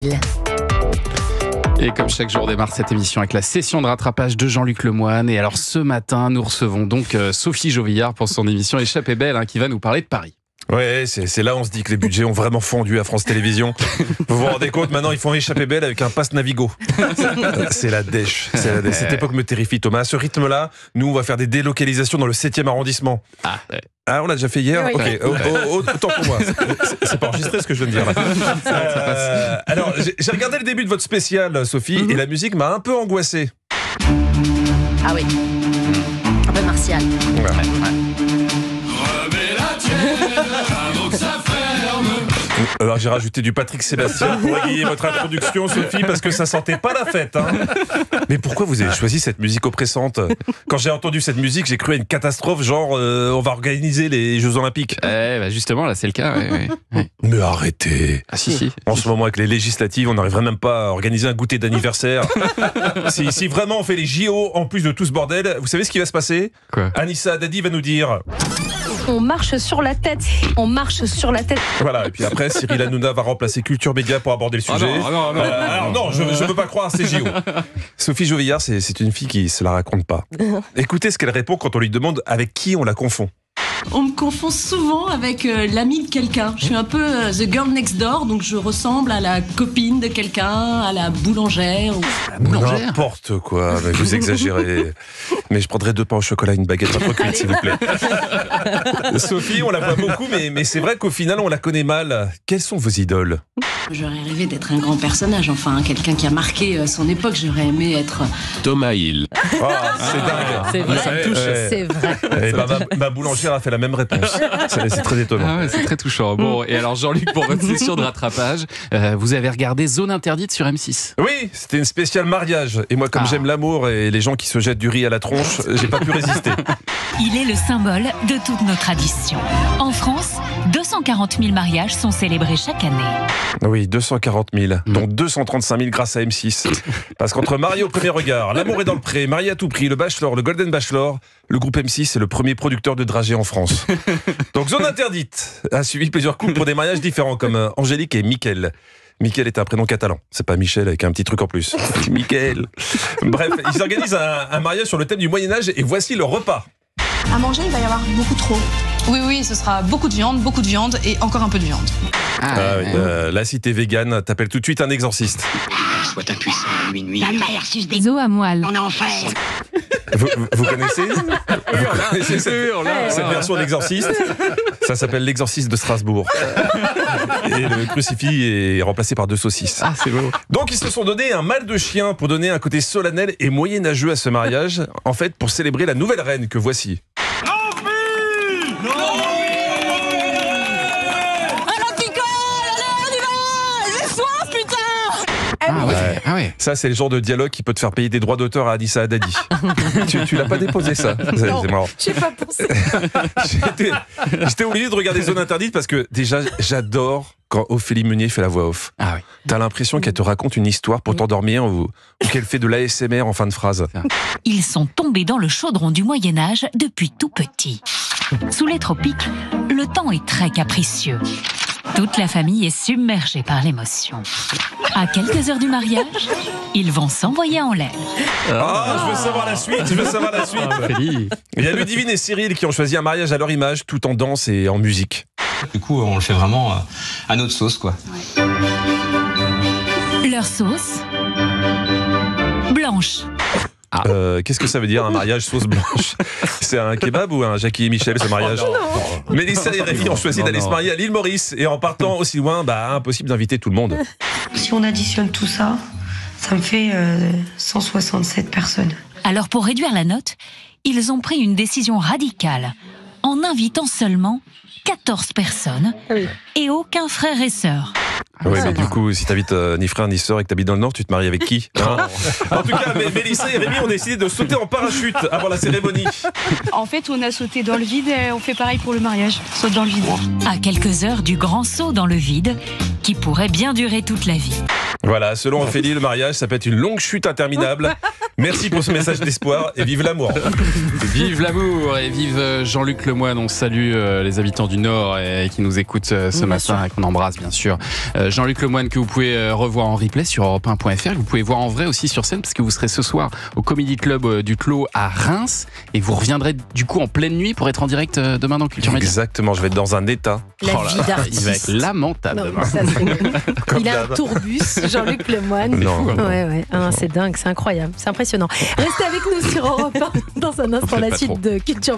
Et comme chaque jour, on démarre cette émission avec la session de rattrapage de Jean-Luc Lemoyne. Et alors ce matin, nous recevons donc Sophie Jovillard pour son émission Échappée belle, qui va nous parler de Paris. Ouais, c'est là où on se dit que les budgets ont vraiment fondu à France Télévisions. Vous vous rendez compte, maintenant ils font Échappée belle avec un pass Navigo. C'est la dèche. Cette époque me terrifie, Thomas. À ce rythme-là, nous on va faire des délocalisations dans le 7e arrondissement. Ah, on l'a déjà fait hier. Oui. Ok, autant pour moi. C'est pas enregistré ce que je viens de dire. Alors, j'ai regardé le début de votre spécial, Sophie, et la musique m'a un peu angoissé. Ah oui, un peu martial. Alors j'ai rajouté du Patrick Sébastien pour égayer votre introduction, Sophie, parce que ça sentait pas la fête. Mais pourquoi vous avez choisi cette musique oppressante ? Quand j'ai entendu cette musique, j'ai cru à une catastrophe, genre on va organiser les Jeux Olympiques. Justement, là c'est le cas. Ouais. Mais arrêtez. Ah si. En ce moment, avec les législatives, on n'arriverait même pas à organiser un goûter d'anniversaire. si vraiment on fait les JO en plus de tout ce bordel, vous savez ce qui va se passer ? Quoi ? Anissa Haddadi va nous dire... On marche sur la tête. On marche sur la tête. Voilà, et puis après, Cyril Hanouna va remplacer Culture Média pour aborder le sujet. Alors non, je ne veux pas croire à ces JO. Sophie Jovillard, c'est une fille qui se la raconte pas. Écoutez ce qu'elle répond quand on lui demande avec qui on la confond. On me confond souvent avec l'ami de quelqu'un. Je suis un peu the girl next door, donc je ressemble à la copine de quelqu'un, à la boulangère. N'importe quoi, mais vous exagérez. Mais je prendrai 2 pains au chocolat et une baguette pas trop cuite, s'il vous plaît. Sophie, on la voit beaucoup, mais c'est vrai qu'au final, on la connaît mal. Quelles sont vos idoles ? J'aurais rêvé d'être un grand personnage, enfin quelqu'un qui a marqué son époque. J'aurais aimé être... Thomas Hill. Oh, c'est dingue. C'est vrai. Ça touche. C'est vrai. Et ma boulangère a fait la même réponse. C'est très étonnant. Ah ouais, c'est très touchant. Bon, et alors Jean-Luc, pour votre session de rattrapage, vous avez regardé Zone Interdite sur M6. Oui, c'était une spéciale mariage. Et moi, comme j'aime l'amour et les gens qui se jettent du riz à la tronche, j'ai pas pu résister. Il est le symbole de toutes nos traditions. En France, 240 000 mariages sont célébrés chaque année. Oui, 240 000, dont 235 000 grâce à M6. Parce qu'entre marié au premier regard, L'amour est dans le pré, Marié à tout prix, le Bachelor, le Golden Bachelor, le groupe M6 est le premier producteur de dragées en France. Donc Zone Interdite a suivi plusieurs couples pour des mariages différents, comme Angélique et Mickaël. Mickaël est un prénom catalan, c'est pas Michel avec un petit truc en plus. Mickaël. Bref, ils organisent un mariage sur le thème du Moyen-Âge et voici le repas. À manger, il va y avoir beaucoup trop. Oui, ce sera beaucoup de viande et encore un peu de viande. Là, si t'es vegan, t'appelles tout de suite un exorciste. Soit impuissant, minuit. La mère suce des Zo à moelle. on est en fer. Vous connaissez cette version de l'exorciste ? Ça s'appelle l'exorciste de Strasbourg. Et le crucifix est remplacé par 2 saucisses. Ah, c'est beau. Donc ils se sont donné un mal de chien pour donner un côté solennel et moyenâgeux à ce mariage, en fait pour célébrer la nouvelle reine que voici. Ah ouais. Ça, c'est le genre de dialogue qui peut te faire payer des droits d'auteur à Anissa Haddadi. tu l'as pas déposé, ça ? C'est marrant. J'ai pas pensé. J'étais obligé de regarder Zone Interdite parce que déjà, j'adore quand Ophélie Meunier fait la voix off. Ah oui. T'as l'impression qu'elle te raconte une histoire pour t'endormir ou qu'elle fait de l'ASMR en fin de phrase. Ils sont tombés dans le chaudron du Moyen-Âge depuis tout petit. Sous les tropiques, le temps est très capricieux. Toute la famille est submergée par l'émotion. À quelques heures du mariage, ils vont s'envoyer en l'air. Je veux savoir la suite. Ophélie. Il y a Ludivine et Cyril qui ont choisi un mariage à leur image, tout en danse et en musique. Du coup, on le fait vraiment à notre sauce, quoi. Leur sauce blanche. Qu'est-ce que ça veut dire un mariage sauce blanche ? C'est un kebab ou un Jackie et Michel, ce mariage ? Mélissa et Rémi ont choisi d'aller se marier à l'île Maurice et en partant aussi loin, impossible d'inviter tout le monde. Si on additionne tout ça, ça me fait 167 personnes. Alors pour réduire la note, ils ont pris une décision radicale en invitant seulement 14 personnes et aucun frère et sœur. Ouais, mais du coup, si t'habites ni frère ni sœur et que t'habites dans le Nord, tu te maries avec qui, hein ? En tout cas, Mélissa et Rémi ont décidé de sauter en parachute avant la cérémonie. En fait, on a sauté dans le vide et on fait pareil pour le mariage. Saute dans le vide. À quelques heures du grand saut dans le vide, qui pourrait bien durer toute la vie. Voilà, selon Ophélie, le mariage, ça peut être une longue chute interminable. Merci pour ce message d'espoir et vive l'amour. Vive l'amour et vive Jean-Luc Lemoyne. On salue les habitants du Nord et qui nous écoutent ce matin et qu'on embrasse bien sûr. Jean-Luc Lemoyne que vous pouvez revoir en replay sur europe1.fr, que vous pouvez voir en vrai aussi sur scène parce que vous serez ce soir au Comedy Club du Clos à Reims et vous reviendrez du coup en pleine nuit pour être en direct demain dans Culture Média. Exactement, je vais être dans un état. La vie d'artiste. Il va être lamentable. Non, ça, il a un tourbus, Jean-Luc Lemoyne. Non. Ouais. Ah, c'est dingue, c'est incroyable, c'est impressionnant. Restez avec nous sur Europe 1 dans un instant, la suite de Culture Média.